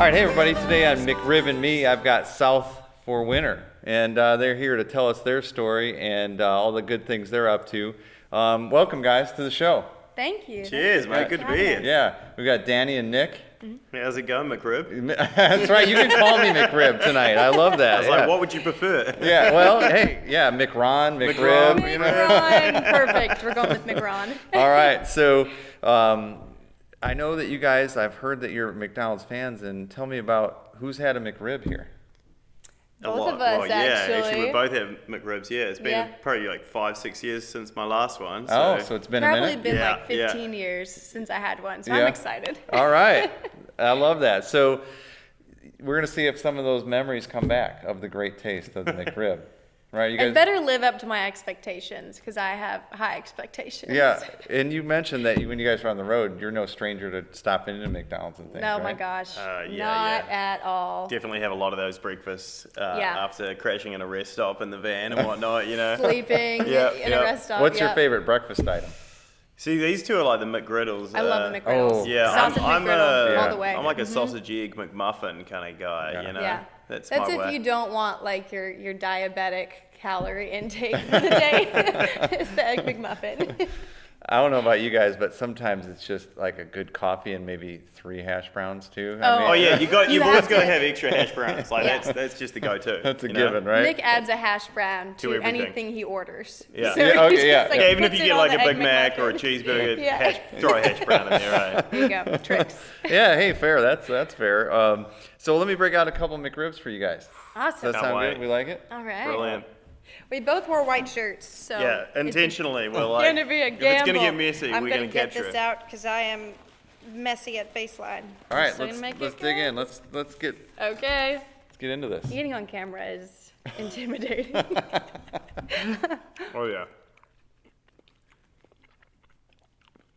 right, hey everybody, today on McRib and Me, I've got South for Winter, and they're here to tell us their story and all the good things they're up to. Welcome guys to the show. Thank you. Cheers, mate. Good to be here. Yeah, we got Danny and Nick. How's it going, McRib? That's right, you can call me McRib tonight. I love that. I was like, what would you prefer? Yeah, well, hey, yeah, McRon, McRib. McRon. You know? McRon, perfect. We're going with McRon. All right, so I know that you guys, I've heard that you're McDonald's fans, and tell me about who's had a McRib here. Both of us, well, yeah, actually. we both have McRibs. Yeah, it's been Yeah. probably like 5-6 years since my last one. So it's been a Probably minute? been Yeah, like 15 years since I had one, so Yeah. I'm excited. All right, I love that. So we're gonna see if some of those memories come back of the great taste of the McRib, right? You I guys. better live up to my expectations because I have high expectations. Yeah, and you mentioned that when you guys were on the road, you're no stranger to stopping into McDonald's and things. No, right? my gosh. Yeah, Not yeah. at all. Definitely have a lot of those breakfasts Yeah. after crashing in a rest stop in the van and whatnot, you know. Sleeping Yeah, in yeah. a rest stop. What's your yep. favorite breakfast item? See, these two are like the McGriddles. I love the McGriddles. Oh. Yeah, Sausage McGriddle all the way. I'm like a sausage egg McMuffin kind of guy, Yeah. you know. Yeah. That's That's my if way. you don't want like your diabetic calorie intake for the day. It's the Egg McMuffin. I don't know about you guys, but sometimes it's just like a good coffee and maybe 3 hash browns too. Oh. Oh yeah, You you've always have got to to. have extra hash browns. Like Yeah. that's just the go-to. That's a you know? given, right? Nick adds a hash brown To to everything. anything he orders. Yeah. So Yeah, he okay, just, yeah. like, Yeah, even if puts you it get on like the a Egg Big Mac or a McMuffin. cheeseburger, Yeah. throw a hash brown in there, right? There you go. Tricks. Yeah, hey, fair. That's fair. So let me break out a couple McRibs for you guys. Awesome. Does that sound wait. good? We like it? All right. Brilliant. We both wore white shirts, so Yeah, it's intentionally. We're It's like, going to be a if gamble. it's gonna get messy, I'm we're gonna gonna get capture this it. out because I am messy at baseline. All right, So you make let's it dig good? in. Let's get Okay. into this. Eating on camera is intimidating. Oh yeah.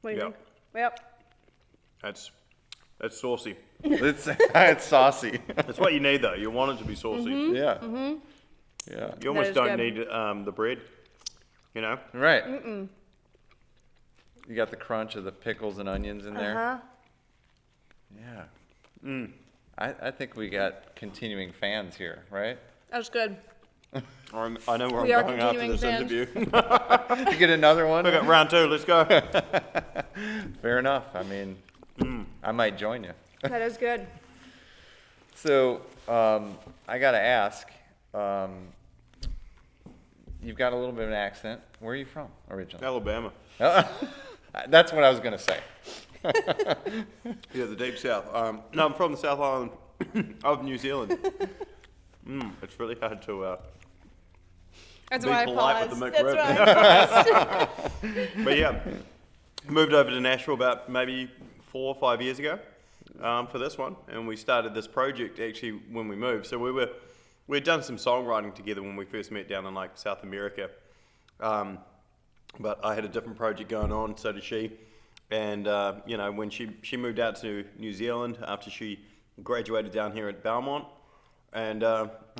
What do you Yep. think? Yep. That's saucy. It's saucy. That's what you need though. You want it to be saucy. Yeah. Mm-hmm. Yeah. You almost is don't good. need the bread. You know. Right. You got the crunch of the pickles and onions in there. Uh-huh. Yeah. I think we got continuing fans here, right? That was good. I know where We are I'm going after continuing this fans. interview. You get another one? We got round 2. Let's go. Fair enough. I mean, I might join you. That is good. So, I got to ask, you've got a little bit of an accent. Where are you from originally? Alabama. That's what I was going to say. Yeah, the deep south. No, I'm from the South Island of New Zealand. It's really hard to. That's Be why I polite paused. with the That's McRib. why I paused. But yeah, moved over to Nashville about maybe 4 or 5 years ago for this one, and we started this project actually when we moved. So we'd done some songwriting together when we first met down in like South America, but I had a different project going on, so did she, and you know when she moved out to New Zealand after she graduated down here at Belmont, and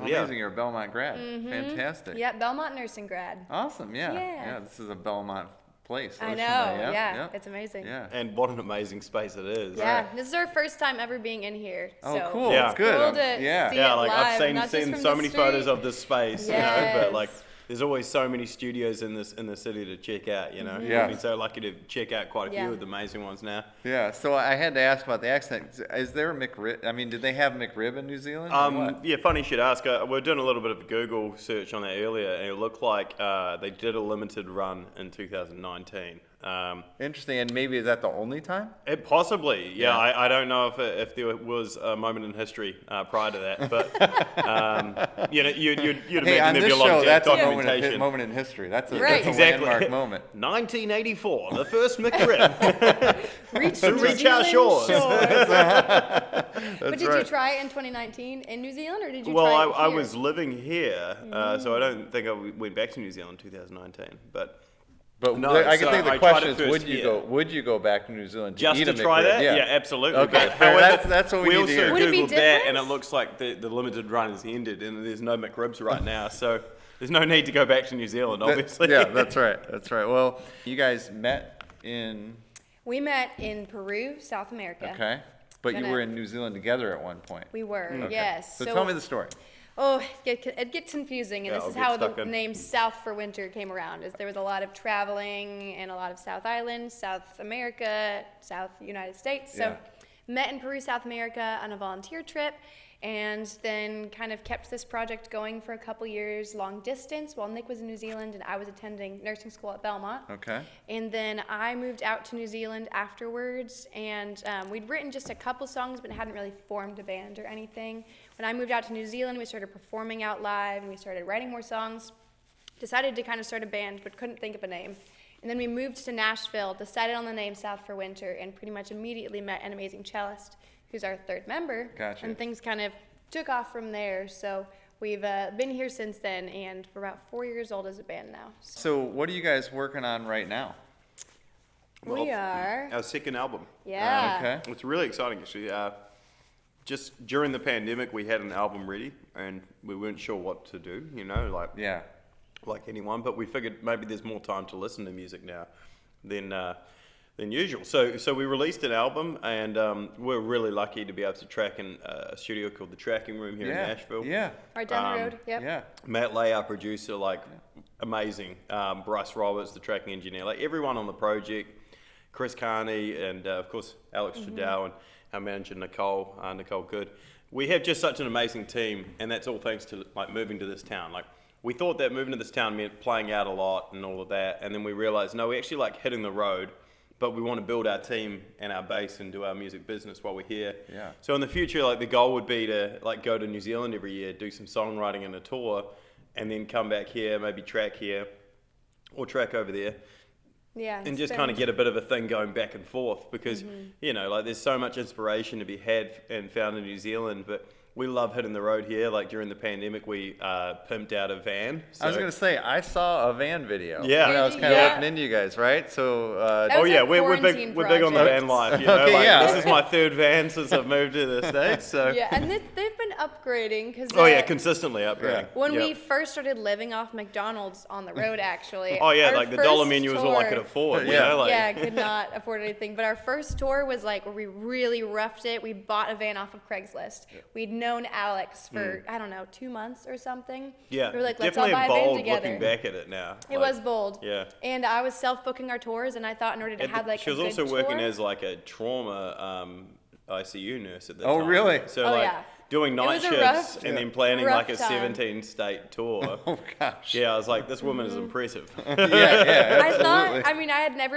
Amazing, you're a Belmont grad. Fantastic. Yeah, Belmont nursing grad. Awesome, yeah. Yeah. This is a Belmont place. I know. originally, Yeah, it's amazing. Yeah. and what an amazing space it is. Yeah, this is our first time ever being in here. Oh, so cool. Yeah. It's good. Cool to yeah. see Yeah, it like live, I've not just seen from so the many street. photos of this space, you know, but like Yes. there's always so many studios in the city to check out, you know. Yeah. I've been so lucky to check out quite a few Yeah. of the amazing ones now. Yeah. So I had to ask about the accent. Is there a McRib? I mean, did they have McRib in New Zealand? or what? Yeah, funny you should ask. We're doing a little bit of a Google search on that earlier, and it looked like they did a limited run in 2019. Interesting. And maybe is that the only time? It possibly, yeah. Yeah. I don't know if there was a moment in history prior to that, but you know, you'd Hey, on imagine there'd be this a lot show, of that's a documentation. moment in history. That's a, Right. that's a Exactly. landmark moment. 1984, the first McRib. Reach, To New reach our Zealand shores. That's But did right. you try it in 2019 in New Zealand, or did you Well, try it I here? was living here, so I don't think I went back to New Zealand in 2019. But But No, I can so think the I tried question it is, first here. would you go back to New Zealand to just eat to a try McRib? that, yeah, absolutely. Okay, But fair. however, That's what we need to also hear. Would it be Googled that, and different? it looks like the limited run has ended, and there's no McRibs right now. So there's no need to go back to New Zealand, obviously. Yeah, that's right. That's right. Well, you guys met in We met in Peru, South America. okay. But you were in New Zealand together at one point. We were, Okay. yes. So tell me the story. Oh, it gets confusing, and Yeah, this I'll is get how the stuck in. name South for Winter came around. Is there was a lot of traveling in a lot of South Islands, South America, South United States. So Yeah. met in Peru, South America on a volunteer trip, and then kind of kept this project going for a couple years, long distance, while Nick was in New Zealand and I was attending nursing school at Belmont. Okay. And then I moved out to New Zealand afterwards, and we'd written just a couple songs, but hadn't really formed a band or anything. When I moved out to New Zealand, we started performing out live, and we started writing more songs. Decided to kind of start a band, but couldn't think of a name. And then we moved to Nashville, decided on the name South for Winter, and pretty much immediately met an amazing cellist, who's our third member. Gotcha. And things kind of took off from there. So we've been here since then, and we're about 4 years old as a band now. So what are you guys working on right now? We are. Our second album. Yeah. Okay. It's really exciting, actually. Just during the pandemic, we had an album ready, and we weren't sure what to do, Yeah. like anyone, but we figured maybe there's more time to listen to music now than usual. So we released an album, and we're really lucky to be able to track in a studio called The Tracking Room here in Nashville. Yeah. Right down the road. Yep. Yeah. Matt Lay, our producer, amazing. Bryce Roberts, the tracking engineer, everyone on the project, Chris Carney, and of course Alex Trudeau, and our manager Nicole Good. We have just such an amazing team, and that's all thanks to moving to this town. We thought that moving to this town meant playing out a lot and all of that, and then we realized no, we actually like hitting the road, but we want to build our team and our base and do our music business while we're here. Yeah. So in the future, the goal would be to go to New Zealand every year, do some songwriting and a tour, and then come back here, maybe track here, or track over there. Yeah. And just kind of get a bit of a thing going back and forth because, there's so much inspiration to be had and found in New Zealand, but we love hitting the road here. During the pandemic, we pimped out a van. I was going to say, I saw a van video. Yeah. When I was kind of Yeah. looking into you guys, right? So, That was our we're quarantine big on the project. van life. Okay, yeah. This is my third van since I've moved to the States. So. Yeah, and they've been upgrading because Oh yeah, consistently upgrading. when Yep. we first started living off McDonald's on the road, actually. Oh yeah, our the dollar first menu was all I could tour- afford. Yeah. Yeah, could not afford anything. But our first tour was where we really roughed it. We bought a van off of Craigslist. We'd known Alex for, 2 months or something. Yeah, We were like, let's all definitely buy a van bold together. looking back at it now. It was bold. Yeah. And I was self-booking our tours, and I thought in order to have She was a also good working tour, as a trauma ICU nurse at the Oh, time. really? So Oh, yeah. doing night was a shifts rough- and then planning rough a time. 17-state tour. oh gosh. Yeah, I was like, this woman is impressive. Yeah, yeah, I absolutely.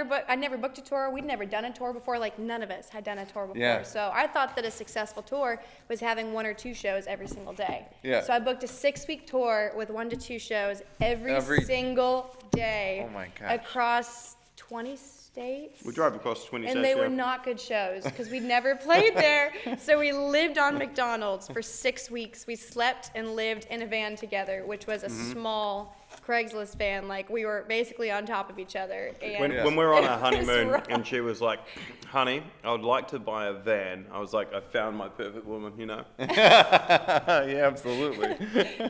thought, I'd never booked a tour. We'd never done a tour before. None of us had done a tour before. Yeah. So I thought that a successful tour was having 1 or 2 shows every single day. Yeah. So I booked a 6-week tour with 1 to 2 shows every single day. Oh my gosh. Across 20 states. We drove across 20 states. And they were yeah. not good shows because we'd never played there. So we lived on McDonald's for 6 weeks. We slept and lived in a van together, which was a small Craigslist van. We were basically on top of each other. And When we were on our it was honeymoon rough. and she was like, honey, I would like to buy a van. I was like, I found my perfect woman, Yeah, absolutely.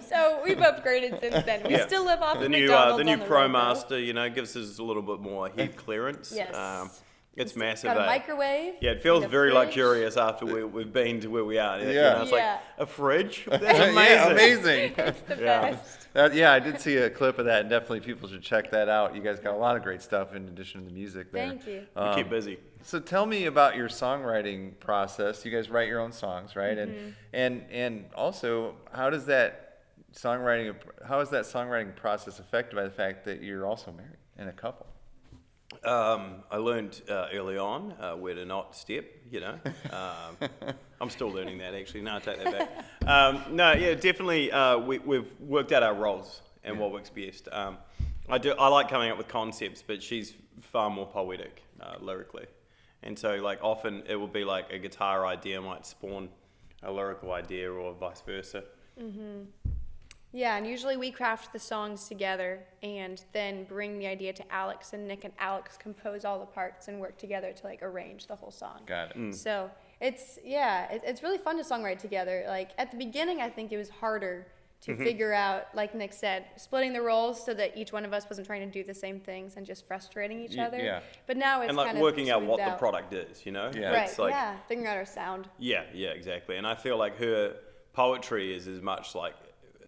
So we've upgraded since then. We Yeah. still live off The of new McDonald's the new on the road, though. ProMaster, gives us a little bit more heat clearance. Yes. It's massive. Got a eh? microwave. Yeah, it feels and a very fridge. luxurious after we've been to where we are. Yeah. It's Yeah. like a fridge. That's amazing. Yeah, amazing. It's the Yeah. best. Yeah, I did see a clip of that, and definitely people should check that out. You guys got a lot of great stuff in addition to the music there. Thank you. We keep busy. So tell me about your songwriting process. You guys write your own songs, right? And also, how is that songwriting process affected by the fact that you're also married and a couple? I learned early on where to not step, I'm still learning that actually. No, I take that back. No, yeah, definitely we've worked out our roles and what works best. I like coming up with concepts, but she's far more poetic lyrically. And so often it will be a guitar idea might spawn a lyrical idea or vice versa. Yeah, and usually we craft the songs together and then bring the idea to Alex, and Nick and Alex compose all the parts and work together to arrange the whole song. Got it. So it's really fun to songwrite together. At the beginning, I think it was harder to figure out, like Nick said, splitting the roles so that each one of us wasn't trying to do the same things and just frustrating each other. Yeah. But now it's And like kind of working out smoothed what the out. product is, you know? Yeah. Right, It's like, yeah, figuring out our sound. yeah, exactly. And I feel like her poetry is as much like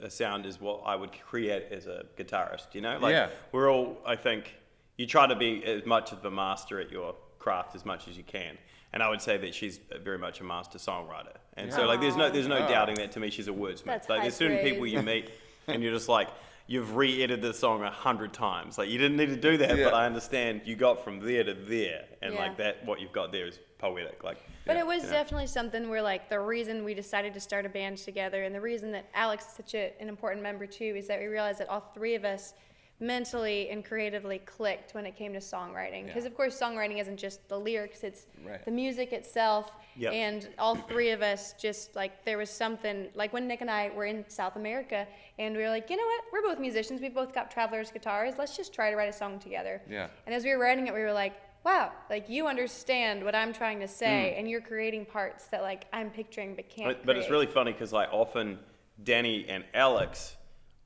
a sound as what I would create as a guitarist, you know? Like Yeah. we're all, I think, you try to be as much of a master at your craft as much as you can. And I would say that she's very much a master songwriter. And so like there's no doubting that to me she's a wordsmith. That's Like high there's certain praise. people you meet and you're just like, you've re-edited the song 100 times. Like you didn't need to do that, Yeah. but I understand you got from there to there. And Yeah. like that, what you've got there is poetic. Like, But it was definitely something where, like, the reason we decided to start a band together and the reason that Alex is such an important member, too, is that we realized that all three of us mentally and creatively clicked when it came to songwriting. Because, of course, songwriting isn't just the lyrics, it's Right. the music itself. Yep. And all three of us just, like, there was something, like when Nick and I were in South America and we were like, you know what, we're both musicians, we've both got traveler's guitars, let's just try to write a song together. Yeah. And as we were writing it, we were like, wow, like you understand what I'm trying to say Mm. and you're creating parts that like I'm picturing but can't but it's create. really funny because like often Danny and Alex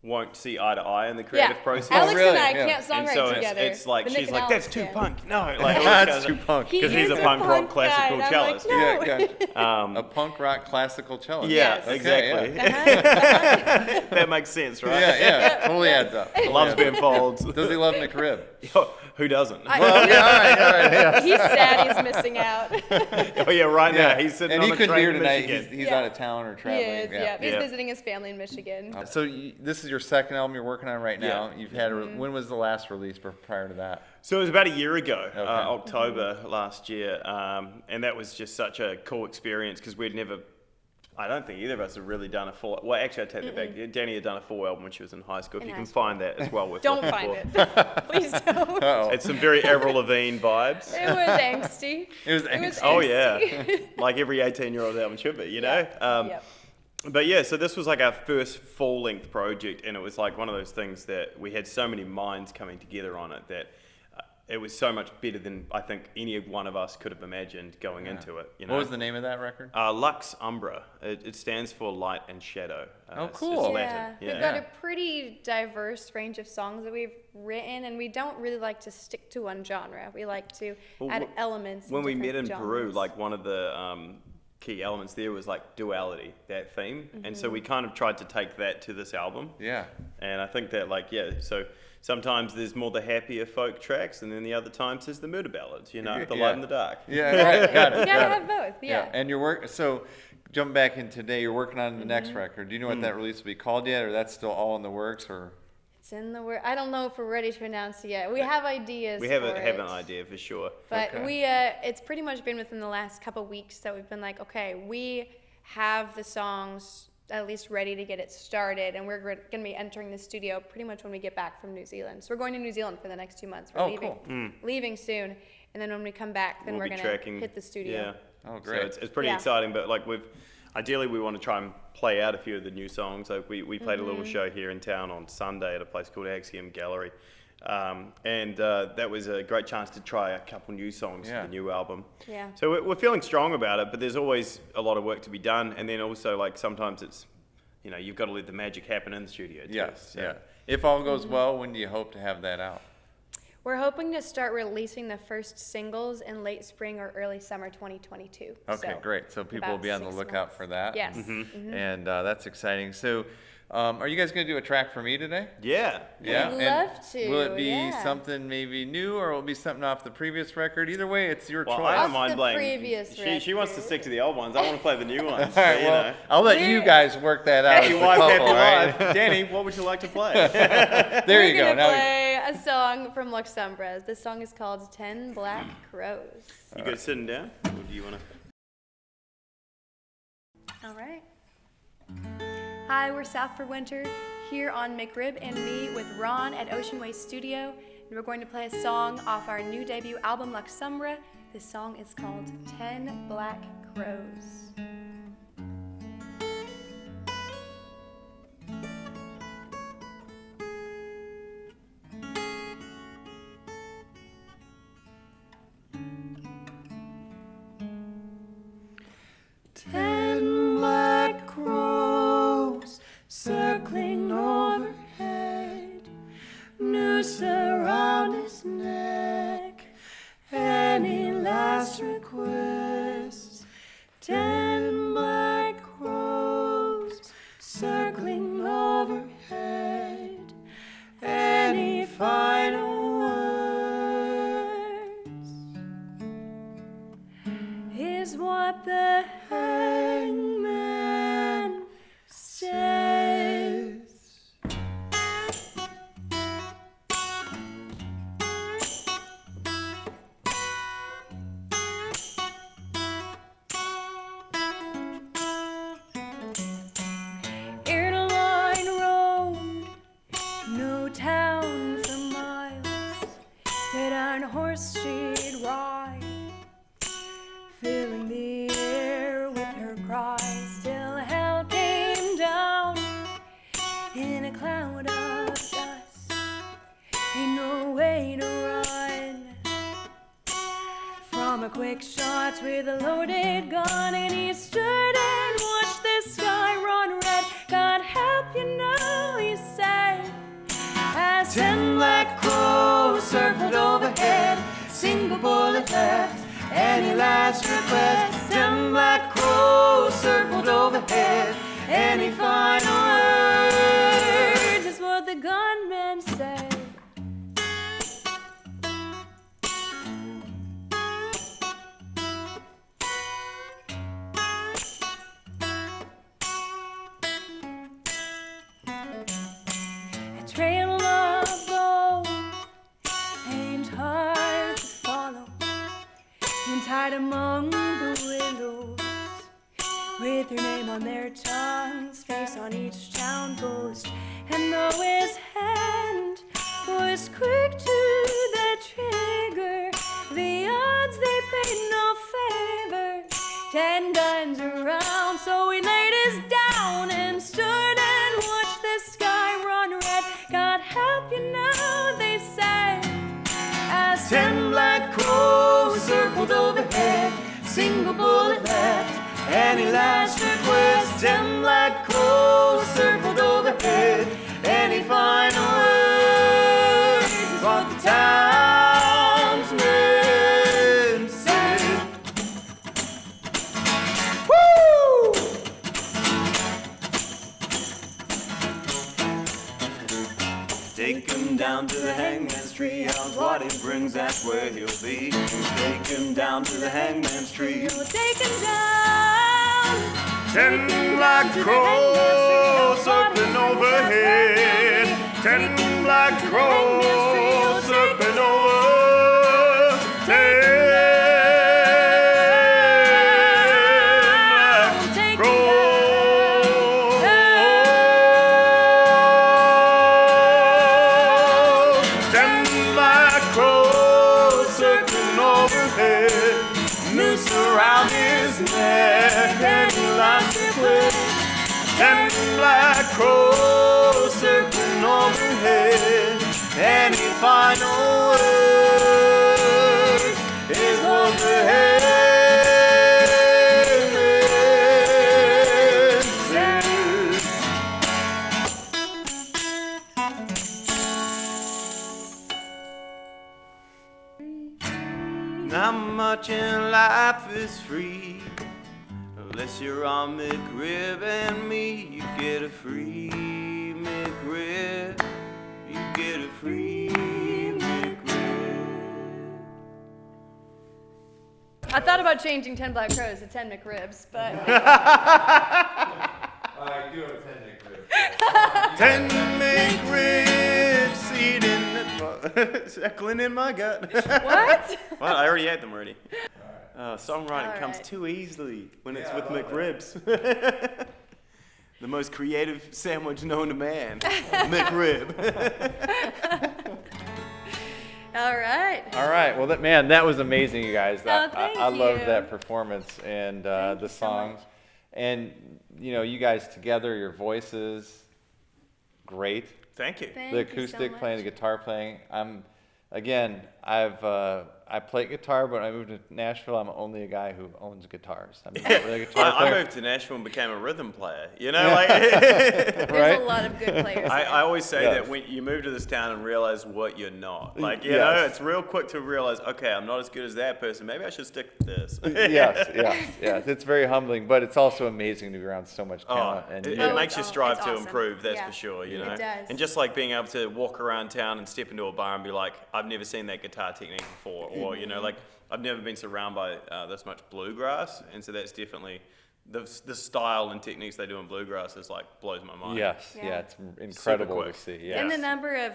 won't see eye to eye in the creative process. Alex really? and I Yeah. can't And songwrite so together. it's like but Nick she's and like, Alex that's too can. punk. No, like That's too punk. He because he's is a punk rock guy, classical and I'm cellist. like, no. Yeah, Um, a punk rock classical cellist. yeah, Yes. exactly. Uh-huh. That makes sense, right? Yeah, totally adds up. Loves being folds. Does he love McRib? Who doesn't? Well, yeah, all right, yeah. He's sad he's missing out. Oh yeah, right Yeah. now he's sitting and on he a couldn't train be here to tonight. Michigan. He's Yeah. out of town or He traveling. is, yeah. He's Yeah. visiting his family in Michigan. So this is your second album you're working on right now. Yeah. You've had when was the last release prior to that? So it was about a year ago, Okay. October last year, and that was just such a cool experience because we'd never, I don't think either of us had really done a full, well actually I take that back, Danny had done a full album when she was in high school, if In you high can school. find that as well. With Don't looking find for. it. Please don't. Uh-oh. It's some very Avril Lavigne vibes. It was angsty. It was angsty. Oh yeah, like every 18-year-old album should be, you know? Yep. But yeah, so this was like our first full-length project, and it was like one of those things that we had so many minds coming together on it that it was so much better than I think any one of us could have imagined going into it. You know? What was the name of that record? Lux Umbra. It stands for light and shadow. Oh, It's cool. Latin. We've got a pretty diverse range of songs that we've written, and we don't really like to stick to one genre. We like to Well, add elements. When we met in different Peru, genres. like one of the key elements there was like duality, that theme, and so we kind of tried to take that to this album. Yeah. And I think that so sometimes there's more the happier folk tracks, and then the other times there's the murder ballads, you know, the Yeah. light and the dark. Yeah, right. Got it. You gotta got it. have both, yeah. And so jumping back in today, you're working on the next Mm-hmm. record. Do you know what that release will be called yet, or that's still all in the works, or? It's in the word. I don't know if we're ready to announce it yet. We have ideas. We have for an it. idea for sure. But Okay. it's pretty much been within the last couple weeks that we've been like, okay, we have the songs at least ready to get it started, and we're going to be entering the studio pretty much when we get back from New Zealand. So we're going to New Zealand for the next 2 months. We're Oh, leaving, cool. leaving soon, and then when we come back, then We'll we're be going tracking. to hit the studio. Yeah. Oh, great. So it's pretty Yeah. exciting, but like ideally we want to try and play out a few of the new songs. Like we played a little show here in town on Sunday at a place called Axiom Gallery. And that was a great chance to try a couple new songs Yeah. for the new album. Yeah. So we're feeling strong about it, but there's always a lot of work to be done. And then also like sometimes it's, you know, you've got to let the magic happen in the studio too. Yes. So- Yeah. If all goes Mm-hmm. well, when do you hope to have that out? We're hoping to start releasing the first singles in late spring or early summer 2022. Okay, So, great. So people will about be on the 6 lookout months. for that. Yes. And that's exciting. So, are you guys going to do a track for me today? Yeah. Yeah. We'd And love to, Will it be yeah. something maybe new, or will it be something off the previous record? Either way, it's your Well, choice. I don't Off mind the playing. previous She wants to record. stick to the old ones. I want to play the new ones. All right, but, you well, know. I'll let you We're- guys work that out. Happy as a wife, couple, happy all right? life. Danny, what would you like to play? There We're you go. gonna Now play a song from Lux Umbra. This song is called 10 Black Crows. You good sitting down? Or do you want to? All right. Hi, we're South for Winter here on McRib and Me with Ron at Ocean Way Studio. And we're going to play a song off our new debut album, Lux Umbra. This song is called 10 Black Crows. Ten black crows circling is what the hangman says. Airline road, no town for miles, that iron horse she'd ride, filling the air with her cries, till hell came down in a cloud of dust. Ain't no way to run from a quick shot with a loaded gun, and he stood and watched the sky run red. God help you now, he said, as 10 black crows circled overhead, single bullet left. Any last request? 10 black crows circled overhead. Any final words? Is what the gunman said. A trail of gold ain't hard to follow, and tied among the willows, with your name on their tongues, face on each town post. And though his hand was quick to the trigger, the odds they paid no favor. 10 guns around, so he laid his down and stood and watched the sky run red. God help you now, they said, as 10 black crows circled overhead, single bullet left. Any last request? 10 black crows circled overhead. Any final words? Is what the townsmen said. Woo! Take him down to the hangman's tree. How's what he brings, that's where he'll be. Take him down to the hangman's tree. We'll take him down. 10 black crows circling overhead. 10 black crows circling overhead. 10 black crows. 10 black crows circling overhead. Noose around his neck, and he likes to quit. 10 black crows circling overhead. Any final words is what the hangman says. Not much in life is free, unless you're on McRib and Me. You get a free McRib. You get a free McRib. I thought about changing 10 Black Crows to 10 McRibs, but I do have a 10 McRib. 10 McRibs eating suckling in my gut. what? Well, I already ate them already. Songwriting All comes right. too easily when it's Yeah, with I love McRibs. The most creative sandwich known to man. McRib. All right. All right. Well, that was amazing, you guys. Oh, thank I loved you. that performance and Thank the you so much. songs. And, you guys together, your voices, great. Thank you. Thank The you so acoustic much. playing, the guitar playing. I play guitar, but when I moved to Nashville, I'm only a guy who owns guitars. I'm not really a guitar I player. moved to Nashville and became a rhythm player. There's Right? a lot of good players. I there. always say Yeah. that when you move to this town and realize what you're not. Like, you Yes. know, it's real quick to realize, okay, I'm not as good as that person. Maybe I should stick to this. Yes. It's very humbling, but it's also amazing to be around so much Oh, talent. And it, Oh, it makes you it's strive to awesome. improve, that's Yeah. for sure, you It know. does. And just like being able to walk around town and step into a bar and be like, I've never seen that guitar technique before, or like I've never been surrounded by this much bluegrass, and so that's definitely the style and techniques they do in bluegrass is like blows my mind. Yes, Yeah. yeah, it's incredible to quick. see. Yeah. And the number of,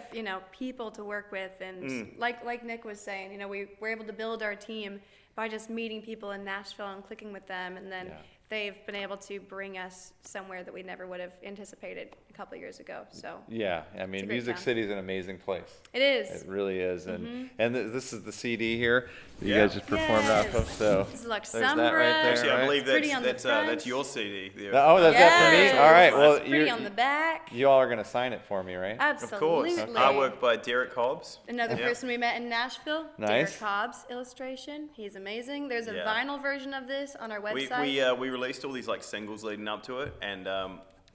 people to work with, and like Nick was saying, we were able to build our team by just meeting people in Nashville and clicking with them, and then Yeah. they've been able to bring us somewhere that we never would have anticipated a couple of years ago. So Yeah, I mean, a great Music town. City is an amazing place. it is. It really is, and this is the CD here that you Yeah. guys just performed off of. So This is like there's that right there. Actually, I right? believe Pretty on the that's front. your CD. There. Oh, that's that for me. Yes. All right, well, It's pretty on the back. you all are gonna sign it for me, right? Absolutely. Of course. Artwork by Derek Hobbs. Another Yeah. person we met in Nashville, Nice. Derek Hobbs illustration. He's amazing. There's a Yeah. vinyl version of this on our We website. we released all these like singles leading up to it, and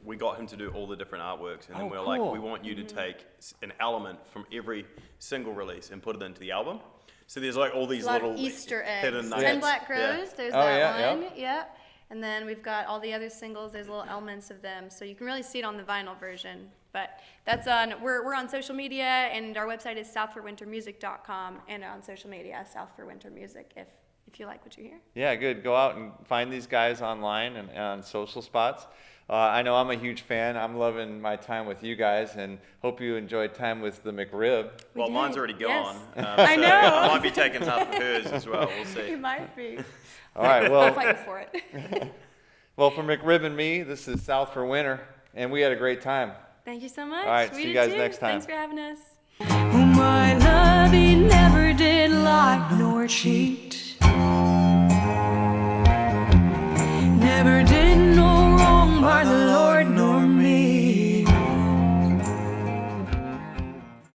we got him to do all the different artworks, and then Oh, we were cool. like, we want you to take an element from every single release and put it into the album. So there's like all these a lot little of Easter hidden eggs. nuggets. 10 Black Crows, Yeah. there's Oh, that yeah, one. Yeah. And then we've got all the other singles. There's little elements of them. So you can really see it on the vinyl version. But that's we're on social media, and our website is southforwintermusic.com, and on social media, South for Winter Music, if you like what you hear. Yeah, good. Go out and find these guys online and on social spots. I know I'm a huge fan. I'm loving my time with you guys, and hope you enjoyed time with the McRib. Well, did, mine's already yes. gone. I so know. I might be taking half of hers as well. We'll see. You might be. All right, I'll well, fight you for it. well, for McRib and Me, this is South for Winter, and we had a great time. Thank you so much. All right, We see you did guys too. next time. Thanks for having us. Oh, my love, he never did lie nor cheat. Never did no wrong by the